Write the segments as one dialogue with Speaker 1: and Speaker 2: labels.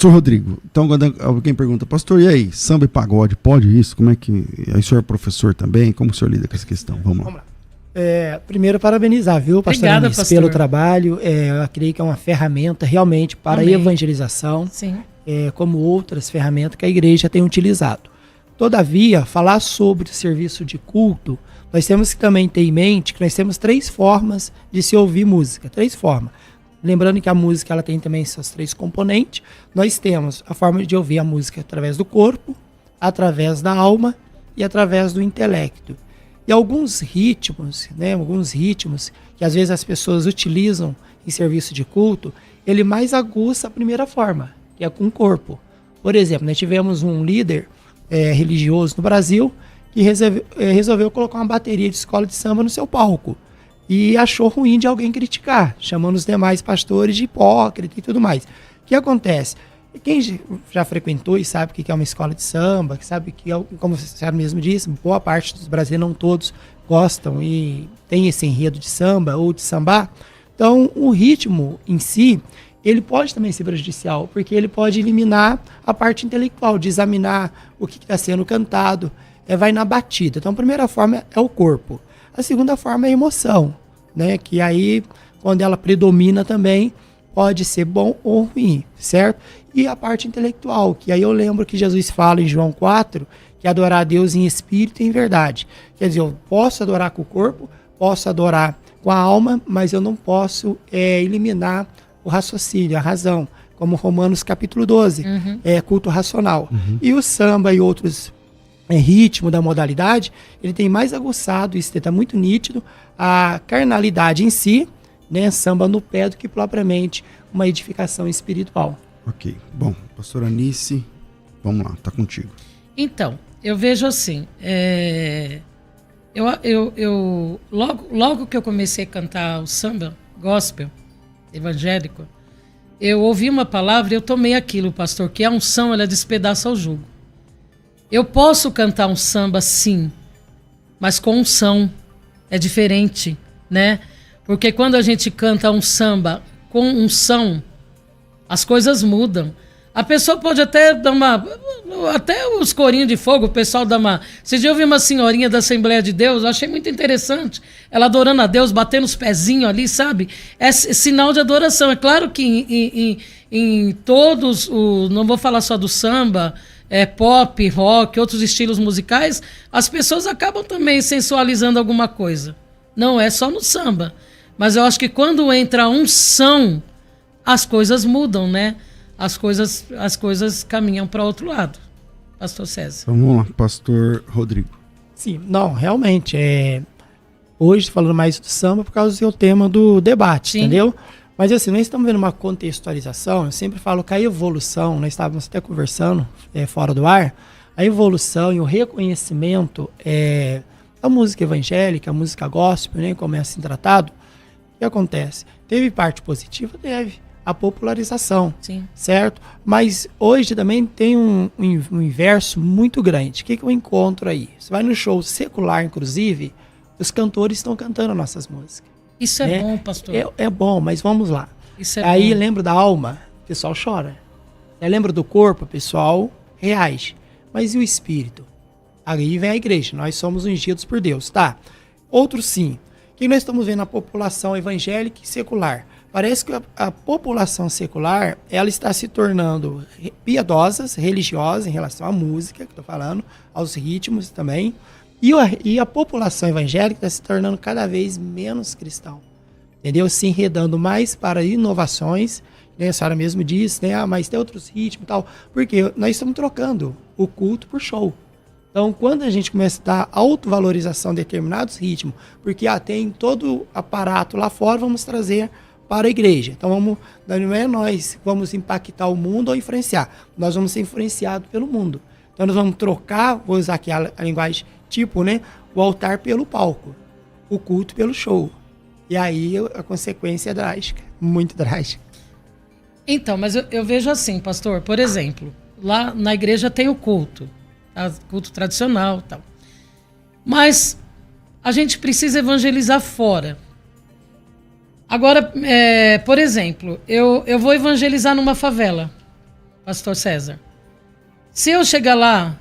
Speaker 1: Sr. Rodrigo, então quando alguém pergunta, pastor, e aí, samba e pagode, pode isso? Como é que... Aí o senhor é professor também, como o senhor lida com essa questão? Vamos lá.
Speaker 2: Primeiro, parabenizar, viu, pastor
Speaker 3: Obrigada,
Speaker 2: Anísio,
Speaker 3: pastor,
Speaker 2: pelo trabalho. Eu creio que é uma ferramenta realmente para
Speaker 3: Amém.
Speaker 2: evangelização,
Speaker 3: Sim.
Speaker 2: como outras ferramentas que a igreja tem utilizado. Todavia, falar sobre o serviço de culto, nós temos que também ter em mente que nós temos 3 formas de se ouvir música, 3 formas. Lembrando que a música ela tem também seus 3 componentes. Nós temos a forma de ouvir a música através do corpo, através da alma e através do intelecto. E alguns ritmos que às vezes as pessoas utilizam em serviço de culto, ele mais aguça a primeira forma, que é com o corpo. Por exemplo, nós tivemos um líder religioso no Brasil que resolveu colocar uma bateria de escola de samba no seu palco. E achou ruim de alguém criticar, chamando os demais pastores de hipócrita e tudo mais. O que acontece? Quem já frequentou e sabe o que é uma escola de samba, que sabe que, como você mesmo disse, boa parte dos brasileiros, não todos, gostam e tem esse enredo de samba ou de sambar. Então, o ritmo em si, ele pode também ser prejudicial, porque ele pode eliminar a parte intelectual, de examinar o que está sendo cantado, vai na batida. Então, a primeira forma é o corpo. A segunda forma é a emoção, né? Que aí, quando ela predomina também, pode ser bom ou ruim, certo? E a parte intelectual, que aí eu lembro que Jesus fala em João 4, que é adorar a Deus em espírito e em verdade. Quer dizer, eu posso adorar com o corpo, posso adorar com a alma, mas eu não posso eliminar o raciocínio, a razão, como Romanos capítulo 12, culto racional. E o samba e outros ritmo da modalidade, ele tem mais aguçado, isso está muito nítido, a carnalidade em si, né, samba no pé, do que propriamente uma edificação espiritual.
Speaker 1: Ok. Bom, pastora Anice, vamos lá, tá contigo.
Speaker 3: Então, eu vejo assim, logo que eu comecei a cantar o samba gospel evangélico, eu ouvi uma palavra e eu tomei aquilo, pastor, que a unção, ela despedaça o jugo. Eu posso cantar um samba, sim, mas com unção é diferente, né? Porque quando a gente canta um samba com unção, as coisas mudam. A pessoa pode até dar até os corinhos de fogo, o pessoal dá uma... Vocês já ouviram uma senhorinha da Assembleia de Deus? Eu achei muito interessante. Ela adorando a Deus, batendo os pezinhos ali, sabe? É sinal de adoração. É claro que em todos, não vou falar só do samba, pop, rock, outros estilos musicais, as pessoas acabam também sensualizando alguma coisa. Não é só no samba. Mas eu acho que quando entra a unção, as coisas mudam, né? As coisas caminham para outro lado. Pastor César.
Speaker 1: Vamos lá, pastor Rodrigo.
Speaker 2: Sim, não, realmente, hoje falando mais do samba por causa do seu tema do debate, sim, entendeu? Mas assim, nós estamos vendo uma contextualização, eu sempre falo que a evolução, nós estávamos até conversando fora do ar, a evolução e o reconhecimento da música evangélica, a música gospel, né, como é assim tratado, o que acontece? Teve parte positiva? Teve. A popularização, sim, certo? Mas hoje também tem um inverso muito grande. O que eu encontro aí? Você vai no show secular, inclusive, os cantores estão cantando nossas músicas.
Speaker 3: Isso é bom, pastor.
Speaker 2: É bom, mas vamos lá.
Speaker 3: Isso é
Speaker 2: aí
Speaker 3: bom.
Speaker 2: Lembro da alma, o pessoal chora. Lembro do corpo, o pessoal reage. Mas e o espírito? Aí vem a igreja, nós somos ungidos por Deus, tá? Outro sim. O que nós estamos vendo na população evangélica e secular? Parece que a população secular, ela está se tornando piedosas, religiosas em relação à música, que estou falando, aos ritmos também, e a população evangélica está se tornando cada vez menos cristão, entendeu? Se enredando mais para inovações, né? A senhora mesmo disse, né? Mas tem outros ritmos e tal, porque nós estamos trocando o culto por show. Então, quando a gente começa a dar autovalorização de determinados ritmos, porque tem todo aparato lá fora, vamos trazer para a igreja. Então, não é nós que vamos impactar o mundo ou influenciar. Nós vamos ser influenciados pelo mundo. Então, nós vamos trocar, vou usar aqui a linguagem tipo, né? O altar pelo palco, o culto pelo show. E aí, a consequência é drástica, muito drástica.
Speaker 3: Então, mas eu vejo assim, pastor, por exemplo, lá na igreja tem o culto, tá? Culto tradicional e tal. Mas a gente precisa evangelizar fora. Agora, por exemplo, eu vou evangelizar numa favela. pastor César. Se eu chegar lá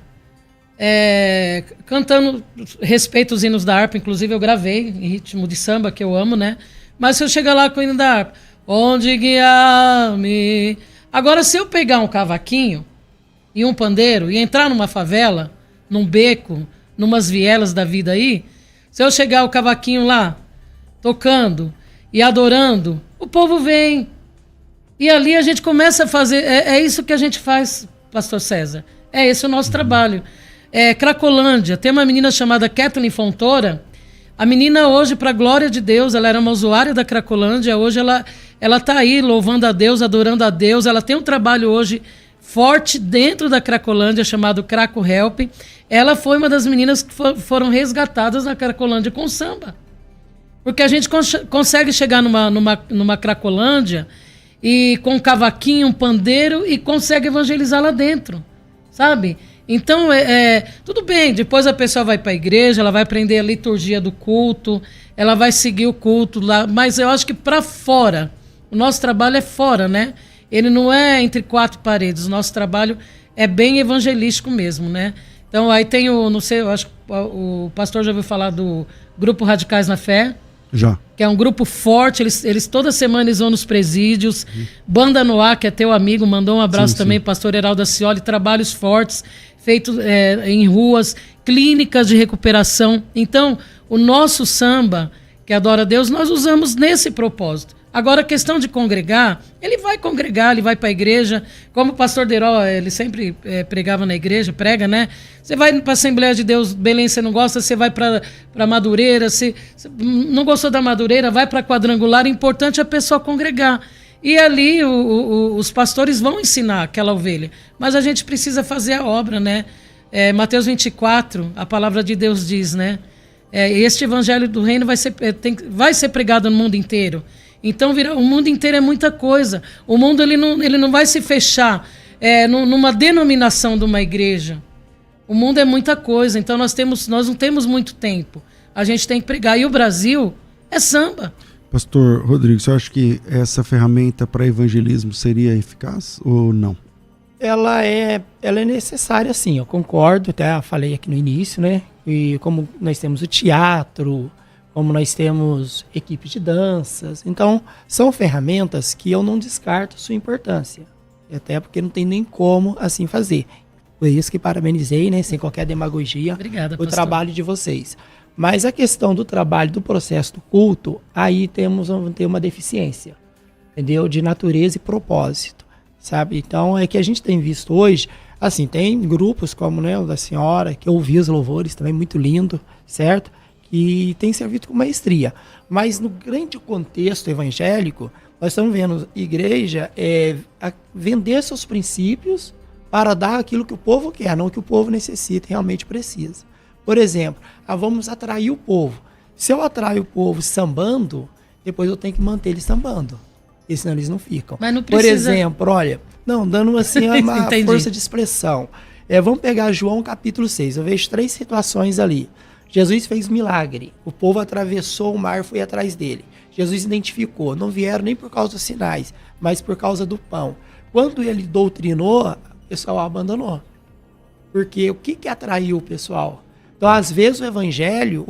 Speaker 3: cantando, respeito os hinos da harpa, inclusive eu gravei em ritmo de samba, que eu amo, né? Mas se eu chegar lá com o hino da harpa, onde guiar-me... Agora, se eu pegar um cavaquinho e um pandeiro e entrar numa favela, num beco, numas vielas da vida aí, se eu chegar o cavaquinho lá, tocando e adorando, o povo vem. E ali a gente começa a fazer... É isso que a gente faz, pastor César. É esse o nosso trabalho. Cracolândia, tem uma menina chamada Kathleen Fontoura. A menina hoje, para a glória de Deus, ela era uma usuária da Cracolândia, hoje ela está aí louvando a Deus, adorando a Deus. Ela tem um trabalho hoje forte dentro da Cracolândia, chamado Craco Help. Ela foi uma das meninas que foram resgatadas na Cracolândia com samba. Porque a gente consegue chegar numa Cracolândia e com um cavaquinho, um pandeiro, e consegue evangelizar lá dentro, sabe? Então, tudo bem, depois a pessoa vai para a igreja, ela vai aprender a liturgia do culto, ela vai seguir o culto lá, mas eu acho que para fora, o nosso trabalho é fora, né? Ele não é entre quatro paredes, o nosso trabalho é bem evangelístico mesmo, né? Então, aí tem não sei, eu acho que o pastor já ouviu falar do Grupo Radicais na Fé.
Speaker 1: Já.
Speaker 3: Que é um grupo forte, eles toda semana eles vão nos presídios. Banda Noá, que é teu amigo, mandou um abraço também, pastor Heraldo Acioli, trabalhos fortes, feitos em ruas, clínicas de recuperação. Então, o nosso samba, que adora a Deus, nós usamos nesse propósito. Agora, a questão de congregar, ele vai congregar, ele vai para a igreja, como o pastor Deró, ele sempre pregava na igreja, prega, né? Você vai para a Assembleia de Deus, Belém, você não gosta, você vai para Madureira, você não gostou da Madureira, vai para Quadrangular, o importante é a pessoa congregar. E ali os pastores vão ensinar aquela ovelha, mas a gente precisa fazer a obra, né? Mateus 24, a palavra de Deus diz, né? Este evangelho do reino vai ser pregado no mundo inteiro. Então, o mundo inteiro é muita coisa. O mundo ele não vai se fechar numa denominação de uma igreja. O mundo é muita coisa. Então, nós não temos muito tempo. A gente tem que pregar. E o Brasil é samba.
Speaker 1: Pastor Rodrigo, você acha que essa ferramenta para evangelismo seria eficaz ou não?
Speaker 2: Ela é necessária, sim. Eu concordo. Até falei aqui no início, né? E como nós temos o teatro, como nós temos equipes de danças. Então, são ferramentas que eu não descarto sua importância. Até porque não tem nem como assim fazer. Por isso que parabenizei, né, sem qualquer demagogia,
Speaker 3: obrigada,
Speaker 2: o trabalho de vocês. Mas a questão do trabalho, do processo do culto, aí vamos ter uma deficiência, entendeu? De natureza e propósito, sabe? Então, é que a gente tem visto hoje, assim, tem grupos como, né, o da senhora, que eu ouvi os louvores, também muito lindo, certo? E tem servido com maestria. Mas no grande contexto evangélico, nós estamos vendo igreja vender seus princípios para dar aquilo que o povo quer, não o que o povo necessita e realmente precisa. Por exemplo, vamos atrair o povo. Se eu atraio o povo sambando, depois eu tenho que manter eles sambando. Porque senão eles não ficam.
Speaker 3: Mas não precisa...
Speaker 2: Por exemplo, olha, dando assim uma força de expressão. Vamos pegar João capítulo 6. Eu vejo 3 situações ali. Jesus fez milagre, o povo atravessou o mar, foi atrás dele. Jesus identificou, não vieram nem por causa dos sinais, mas por causa do pão. Quando ele doutrinou, o pessoal abandonou. Porque o que atraiu o pessoal? Então, às vezes, o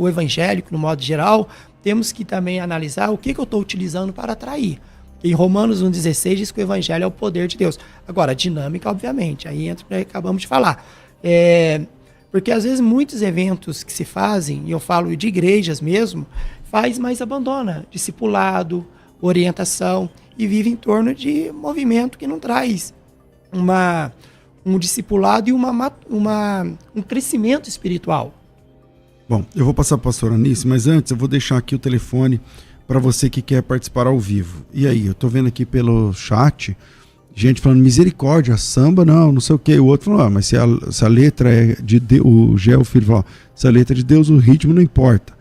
Speaker 2: evangélico, no modo geral, temos que também analisar o que eu estou utilizando para atrair. Em Romanos 1,16 diz que o evangelho é o poder de Deus. Agora, a dinâmica, obviamente, aí entra o que acabamos de falar. Porque às vezes muitos eventos que se fazem, e eu falo de igrejas mesmo, faz, mas abandona discipulado, orientação, e vive em torno de movimento que não traz um discipulado e um crescimento espiritual.
Speaker 1: Bom, eu vou passar para a pastora Anice, mas antes eu vou deixar aqui o telefone para você que quer participar ao vivo. E aí, eu estou vendo aqui pelo chat... gente falando, misericórdia, samba não sei o que. O outro falou, mas se a letra é de Deus, o Gel Filho falou, se a letra é de Deus, o ritmo não importa.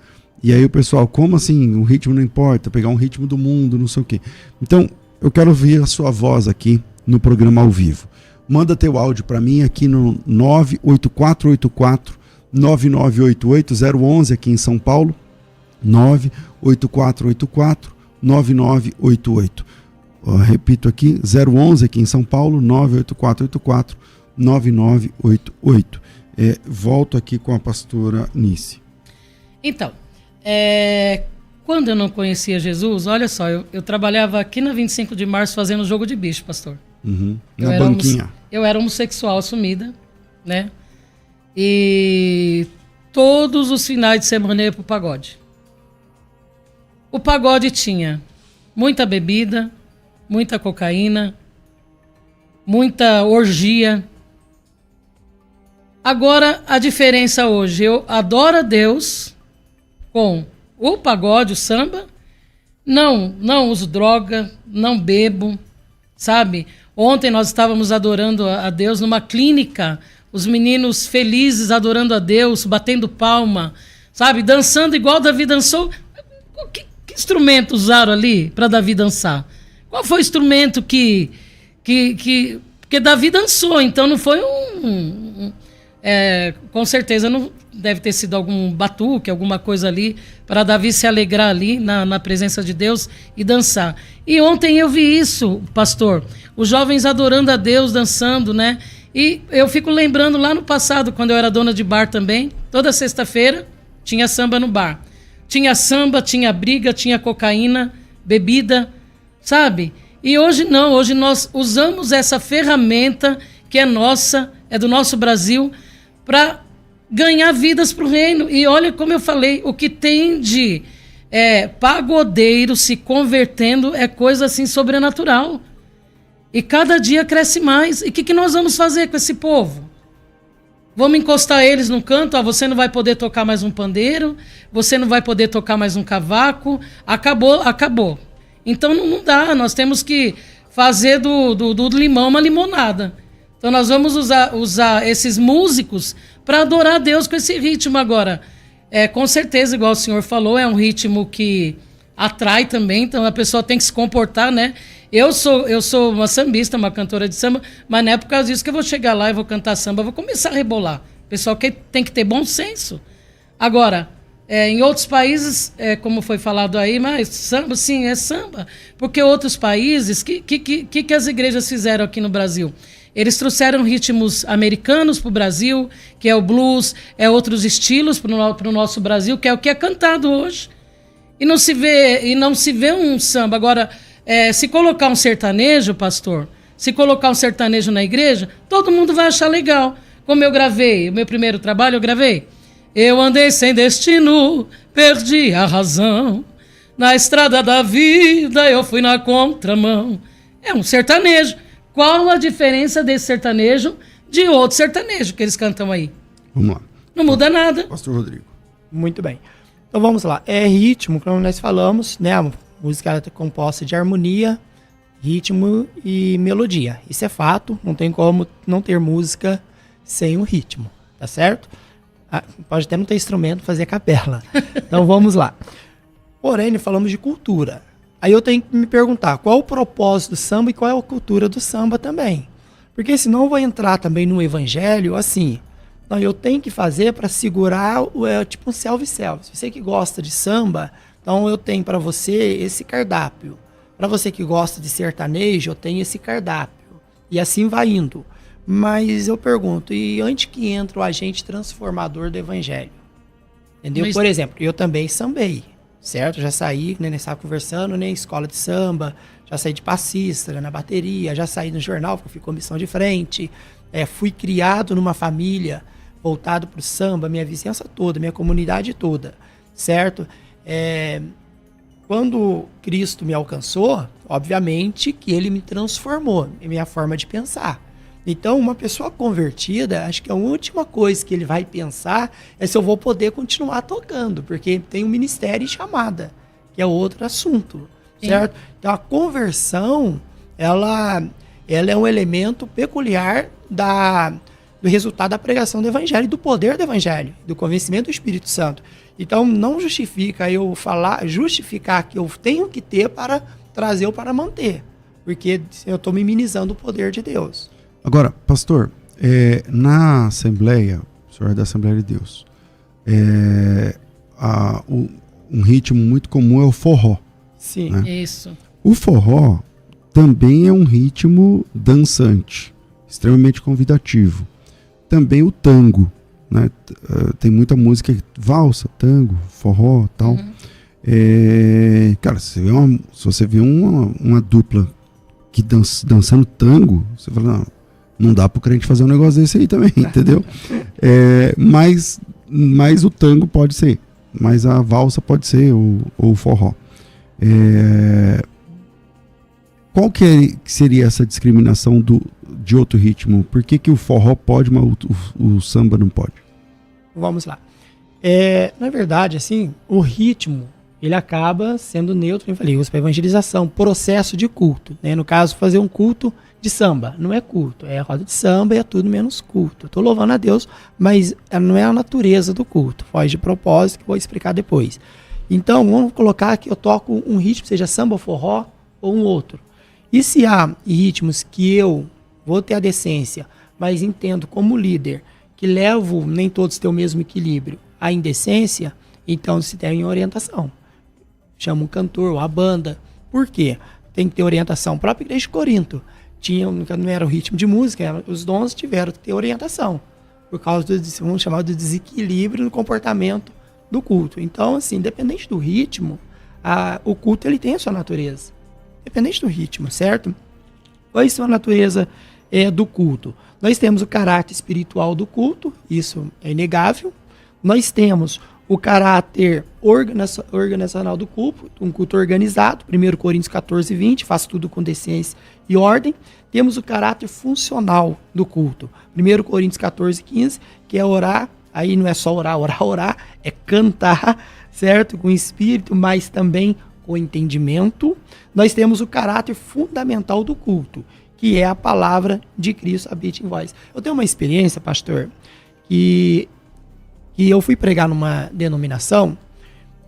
Speaker 1: E aí o pessoal, como assim, o ritmo não importa? Pegar um ritmo do mundo, não sei o que. Então, eu quero ouvir a sua voz aqui no programa ao vivo. Manda teu áudio para mim aqui no 98484-9988, 011 aqui em São Paulo, 98484-9988. Repito aqui, 011 aqui em São Paulo, 98484-9988. Volto aqui com a pastora Nice.
Speaker 3: Então, quando eu não conhecia Jesus, olha só, eu trabalhava aqui na 25 de março fazendo jogo de bicho, pastor.
Speaker 1: Na banquinha.
Speaker 3: Eu era homossexual assumida, né? E todos os finais de semana eu ia pro pagode. O pagode tinha muita bebida, muita cocaína, muita orgia. Agora, a diferença hoje, eu adoro a Deus com o pagode, o samba, não uso droga, não bebo, sabe? Ontem nós estávamos adorando a Deus numa clínica, os meninos felizes adorando a Deus, batendo palma, sabe? Dançando igual Davi dançou. Que instrumento usaram ali para Davi dançar? Qual foi o instrumento que Davi dançou? Então não foi com certeza não deve ter sido algum batuque, alguma coisa ali, para Davi se alegrar ali na presença de Deus e dançar. E ontem eu vi isso, pastor, os jovens adorando a Deus, dançando, né? E eu fico lembrando lá no passado, quando eu era dona de bar também, toda sexta-feira tinha samba no bar. Tinha samba, tinha briga, tinha cocaína, bebida, sabe? E hoje não, hoje nós usamos essa ferramenta que é nossa, é do nosso Brasil, para ganhar vidas para o reino. E olha como eu falei, o que tem de pagodeiro se convertendo é coisa assim sobrenatural. E cada dia cresce mais. E o que nós vamos fazer com esse povo? Vamos encostar eles num canto? Você não vai poder tocar mais um pandeiro, você não vai poder tocar mais um cavaco. Acabou. Então não dá, nós temos que fazer do limão uma limonada. Então nós vamos usar esses músicos para adorar a Deus com esse ritmo agora. Com certeza, igual o senhor falou, é um ritmo que atrai também, então a pessoa tem que se comportar, né? Eu sou uma sambista, uma cantora de samba, mas não é por causa disso que eu vou chegar lá e vou cantar samba, eu vou começar a rebolar. O pessoal tem que ter bom senso. Agora, em outros países, como foi falado aí, mas samba, sim, é samba. Porque outros países, que as igrejas fizeram aqui no Brasil? Eles trouxeram ritmos americanos para o Brasil, que é o blues, outros estilos para o nosso Brasil, que é o que é cantado hoje. E não se vê um samba. Agora, se colocar um sertanejo, pastor, se colocar um sertanejo na igreja, todo mundo vai achar legal. Como eu gravei, o meu primeiro trabalho eu gravei. Eu andei sem destino, perdi a razão. Na estrada da vida eu fui na contramão. É um sertanejo. Qual a diferença desse sertanejo de outro sertanejo que eles cantam aí?
Speaker 1: Vamos lá.
Speaker 3: Não muda nada.
Speaker 1: Pastor Rodrigo.
Speaker 2: Muito bem. Então vamos lá. Ritmo, como nós falamos, né? A música é composta de harmonia, ritmo e melodia. Isso é fato. Não tem como não ter música sem o ritmo. Tá certo? Pode até não ter instrumento, fazer capela. Então vamos lá. Porém, falamos de cultura. Aí eu tenho que me perguntar qual o propósito do samba e qual é a cultura do samba também. Porque senão eu vou entrar também no evangelho assim. Então eu tenho que fazer para segurar tipo um self-service. Você que gosta de samba, então eu tenho para você esse cardápio. Para você que gosta de sertanejo, eu tenho esse cardápio. E assim vai indo. Mas eu pergunto, e onde que entra o agente transformador do evangelho? Entendeu?
Speaker 3: Mas...
Speaker 2: Por exemplo, eu também sambei. Certo? Já saí, né, estava conversando, né, em escola de samba, já saí de passista, na bateria, já saí no jornal, porque eu fui comissão de frente, fui criado numa família voltado para o samba, minha vizinhança toda, minha comunidade toda, certo? Quando Cristo me alcançou, obviamente que ele me transformou em minha forma de pensar. Então, uma pessoa convertida, acho que a última coisa que ele vai pensar é se eu vou poder continuar tocando, porque tem um ministério e chamada, que é outro assunto, certo? Então, a conversão, ela é um elemento peculiar do resultado da pregação do evangelho, do poder do evangelho, do convencimento do Espírito Santo. Então, não justifica justificar que eu tenho que ter para trazer ou para manter, porque eu estou minimizando o poder de Deus.
Speaker 1: Agora, pastor, na Assembleia, o senhor é da Assembleia de Deus, um ritmo muito comum é o forró.
Speaker 2: Sim.
Speaker 1: Né?
Speaker 3: Isso.
Speaker 1: O forró também é um ritmo dançante, extremamente convidativo. Também o tango, né? Tem muita música, valsa, tango, forró, tal. Cara, se você vê uma dupla que dançando tango, você fala, não dá pro crente fazer um negócio desse aí também, entendeu? Mas o tango pode ser, mas a valsa pode ser, ou o forró. Qual que seria essa discriminação de outro ritmo? Por que o forró pode, mas o samba não pode?
Speaker 2: Vamos lá. Na verdade, assim, o ritmo, ele acaba sendo neutro, como eu falei, usa para evangelização, processo de culto, né? No caso, fazer um culto de samba, não é culto, é roda de samba e é tudo menos culto. Eu tô louvando a Deus, mas não é a natureza do culto, foge de propósito, que eu vou explicar depois. Então, vamos colocar que eu toco um ritmo, seja samba, forró ou um outro. E se há ritmos que eu vou ter a decência, mas entendo como líder, que levo, nem todos têm o mesmo equilíbrio, a indecência, então se tem orientação. Chama um cantor ou a banda. Por quê? Tem que ter orientação. A própria igreja de Corinto não era o ritmo de música, os dons tiveram que ter orientação, por causa vamos chamar de desequilíbrio no comportamento do culto. Então, assim, independente do ritmo, o culto ele tem a sua natureza. Independente do ritmo, certo? Qual é a sua natureza do culto? Nós temos o caráter espiritual do culto, isso é inegável. Nós temos o caráter organizacional do culto, um culto organizado, 1 Coríntios 14, 20, faz tudo com decência e ordem. Temos o caráter funcional do culto, 1 Coríntios 14, 15, que é orar, aí não é só orar, é cantar, certo? Com espírito, mas também com entendimento. Nós temos o caráter fundamental do culto, que é a palavra de Cristo habite em vós. Eu tenho uma experiência, pastor, que eu fui pregar numa denominação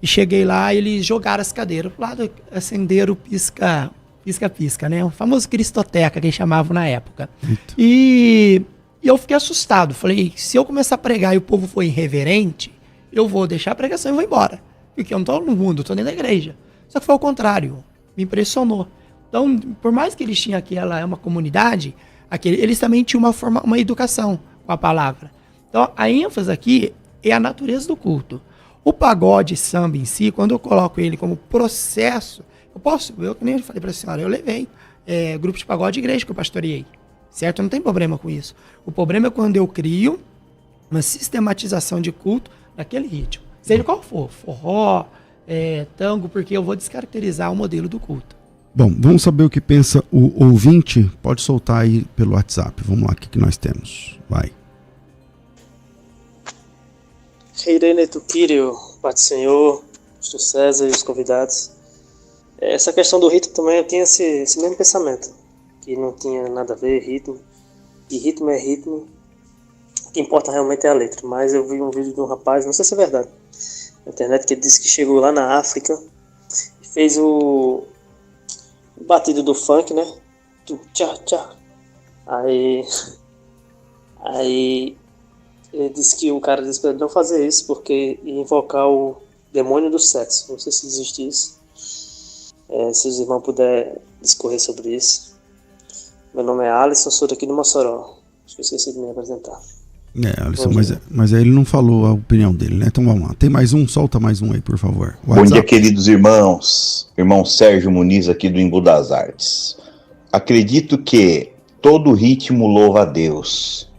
Speaker 2: e cheguei lá e eles jogaram as cadeiras pro lado, acenderam o pisca-pisca, né? O famoso Cristoteca que eles chamavam na época. E eu fiquei assustado. Falei, se eu começar a pregar e o povo for irreverente, eu vou deixar a pregação e vou embora. Porque eu não estou no mundo, eu estou dentro da igreja. Só que foi ao contrário, me impressionou. Então, por mais que eles tinham uma comunidade, eles também tinham uma educação com a palavra. Então, a ênfase aqui é a natureza do culto. O pagode samba em si, quando eu coloco ele como processo, eu que nem falei para a senhora, eu levei grupo de pagode de igreja que eu pastoreei, certo? Não tem problema com isso. O problema é quando eu crio uma sistematização de culto naquele ritmo, seja qual for, forró, tango, porque eu vou descaracterizar o modelo do culto.
Speaker 1: Bom, vamos saber o que pensa o ouvinte. Pode soltar aí pelo WhatsApp. Vamos lá, o que nós temos? Vai.
Speaker 4: Reirene Tuquírio, Pai do Senhor, Pastor César e os convidados. Essa questão do ritmo também, eu tinha esse mesmo pensamento, que não tinha nada a ver, ritmo. E ritmo é ritmo. O que importa realmente é a letra. Mas eu vi um vídeo de um rapaz, não sei se é verdade, na internet, que ele disse que chegou lá na África e fez o batido do funk, né? Tchá, tchá. Aí ele disse que o cara disse pra ele não fazer isso porque ia invocar o demônio do sexo. Não sei se existe isso. Se os irmãos puderem discorrer sobre isso. Meu nome é Alisson, sou daqui do Mossoró. Acho que eu esqueci de me apresentar.
Speaker 1: Alisson, mas aí ele não falou a opinião dele, né? Então vamos lá. Tem mais um? Solta mais um aí, por favor.
Speaker 5: Bom dia, queridos irmãos. Irmão Sérgio Muniz aqui do Embu das Artes. Acredito que todo ritmo louva a Deus,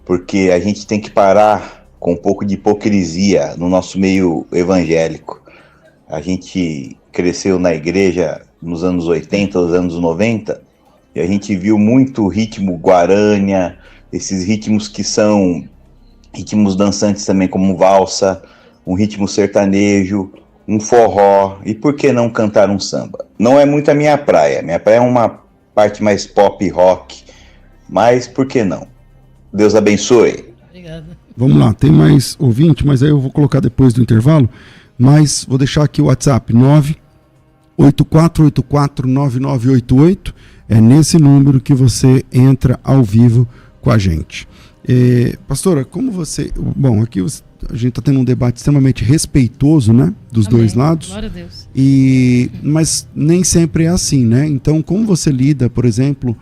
Speaker 5: porque a gente tem que parar com um pouco de hipocrisia no nosso meio evangélico. A gente cresceu na igreja nos anos 80, nos anos 90, e a gente viu muito ritmo guarânia, esses ritmos que são ritmos dançantes também, como valsa, um ritmo sertanejo, um forró, e por que não cantar um samba? Não é muito a minha praia é uma parte mais pop rock, mas por que não? Deus abençoe.
Speaker 3: Obrigada.
Speaker 1: Vamos lá, tem mais ouvinte, mas aí eu vou colocar depois do intervalo, mas vou deixar aqui o WhatsApp, 984849988, é nesse número que você entra ao vivo com a gente. Pastora, como você... Bom, aqui a gente está tendo um debate extremamente respeitoso, né? Dos
Speaker 3: Amém.
Speaker 1: dois lados.
Speaker 3: Glória a Deus.
Speaker 1: Mas nem sempre é assim, né? Então, como você lida, por exemplo,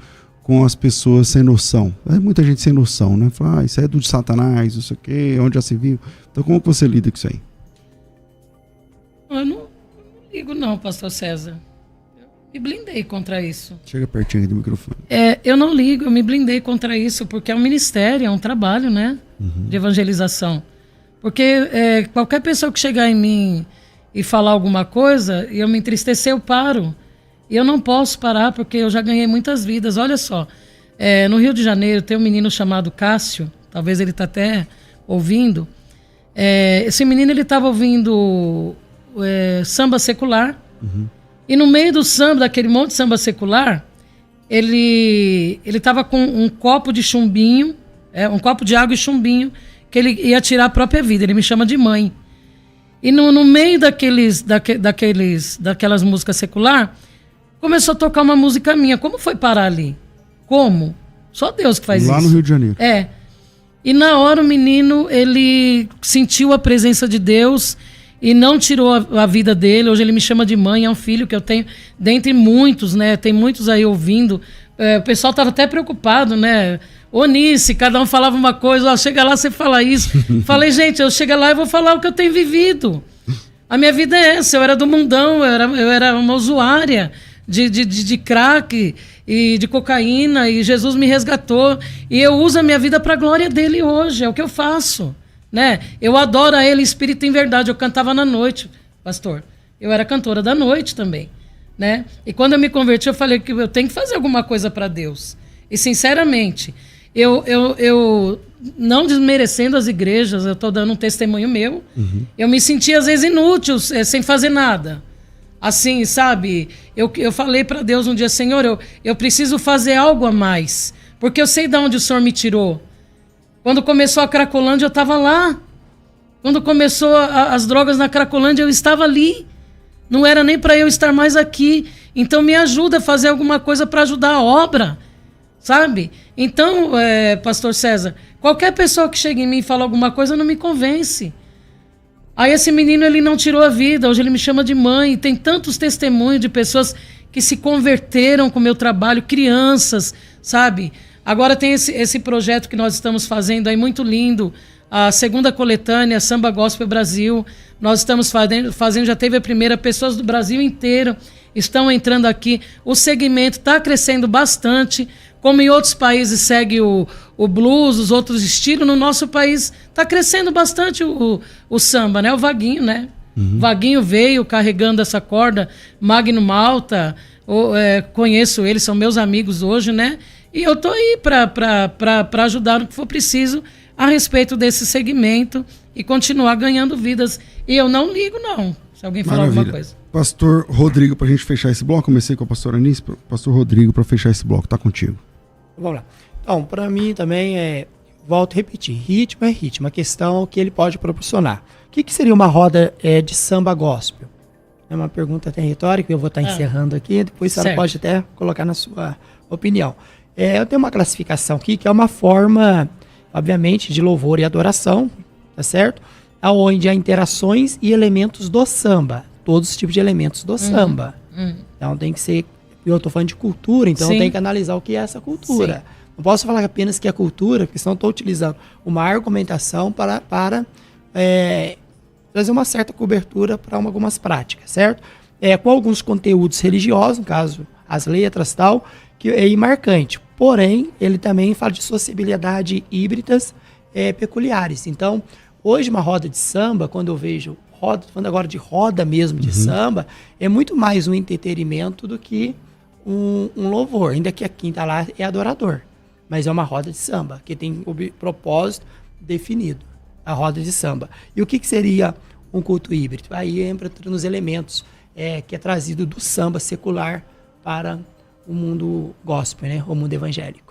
Speaker 1: com as pessoas sem noção? Muita gente sem noção, né? Fala, isso é do Satanás, não sei o quê, onde já se viu. Então, como que você lida com isso aí?
Speaker 3: Eu não ligo não, pastor César. Eu me blindei contra isso.
Speaker 1: Chega pertinho aí do microfone.
Speaker 3: Eu não ligo, eu me blindei contra isso, porque é um ministério, é um trabalho, né? De evangelização. Porque qualquer pessoa que chegar em mim e falar alguma coisa, e eu me entristecer, eu paro. E eu não posso parar, porque eu já ganhei muitas vidas. Olha só, no Rio de Janeiro tem um menino chamado Cássio, talvez ele está até ouvindo. Esse menino, ele estava ouvindo samba secular. E no meio do samba, daquele monte de samba secular, ele estava com um copo de chumbinho, um copo de água e chumbinho, que ele ia tirar a própria vida. Ele me chama de mãe. E no meio daquelas músicas secular, começou a tocar uma música minha. Como foi parar ali? Como? Só Deus que faz isso.
Speaker 1: Lá no Rio de Janeiro.
Speaker 3: E na hora o menino, ele sentiu a presença de Deus e não tirou a vida dele. Hoje ele me chama de mãe, é um filho que eu tenho, dentre muitos, né? Tem muitos aí ouvindo. O pessoal estava até preocupado, né? Nice, cada um falava uma coisa, chega lá, você fala isso. Falei, gente, eu chego lá e vou falar o que eu tenho vivido. A minha vida é essa, eu era do mundão, eu era uma usuária de crack e de cocaína, e Jesus me resgatou. E eu uso a minha vida para a glória dele hoje, é o que eu faço. Né? Eu adoro a ele, espírito em verdade. Eu cantava na noite, pastor. Eu era cantora da noite também, né? E quando eu me converti, eu falei que eu tenho que fazer alguma coisa para Deus. E sinceramente, eu não desmerecendo as igrejas, eu estou dando um testemunho meu. Eu me sentia às vezes inútil, sem fazer nada. Assim, sabe? Eu falei para Deus um dia, Senhor, eu preciso fazer algo a mais, porque eu sei de onde o Senhor me tirou. Quando começou a Cracolândia, eu estava lá. Quando começou as drogas na Cracolândia, eu estava ali. Não era nem para eu estar mais aqui. Então, me ajuda a fazer alguma coisa para ajudar a obra, sabe? Então, pastor César, qualquer pessoa que chega em mim e fala alguma coisa não me convence. Aí esse menino, ele não tirou a vida. Hoje ele me chama de mãe. E tem tantos testemunhos de pessoas que se converteram com o meu trabalho, crianças, sabe? Agora tem esse projeto que nós estamos fazendo aí, muito lindo, a segunda coletânea, Samba Gospel Brasil. Nós estamos fazendo, já teve a primeira, pessoas do Brasil inteiro estão entrando aqui. O segmento está crescendo bastante, como em outros países segue o blues, os outros estilos. No nosso país está crescendo bastante o samba, né? O Vaguinho, né? Vaguinho veio carregando essa corda, Magno Malta, conheço eles, são meus amigos hoje, né? E eu estou aí para ajudar no que for preciso a respeito desse segmento e continuar ganhando vidas. E eu não ligo, não, se alguém falar alguma coisa.
Speaker 1: Pastor Rodrigo, para a gente fechar esse bloco, comecei com a pastora Anice. Pastor Rodrigo, para fechar esse bloco, tá contigo. Vamos
Speaker 2: lá. Então, para mim também volto a repetir, ritmo é ritmo, a questão é o que ele pode proporcionar. O que seria uma roda de samba gospel? É uma pergunta até retórica, eu vou estar encerrando aqui, depois a senhora pode até colocar na sua opinião. Eu tenho uma classificação aqui que é uma forma, obviamente, de louvor e adoração, tá certo? Onde há interações e elementos do samba, todos os tipos de elementos do samba. Então tem que ser, eu estou falando de cultura, então tem que analisar o que é essa cultura. Sim. Não posso falar apenas que é cultura, porque senão estou utilizando uma argumentação para trazer uma certa cobertura para algumas práticas, certo? Com alguns conteúdos religiosos, no caso, as letras e tal, que é marcante. Porém, ele também fala de sociabilidade híbridas peculiares. Então, hoje uma roda de samba, quando eu vejo, falando agora de roda mesmo de samba, é muito mais um entretenimento do que um louvor. Ainda que quem está lá é adorador. Mas é uma roda de samba, que tem o propósito definido. A roda de samba. E o que seria um culto híbrido? Aí entra nos elementos que é trazido do samba secular para o mundo gospel, né? O mundo evangélico.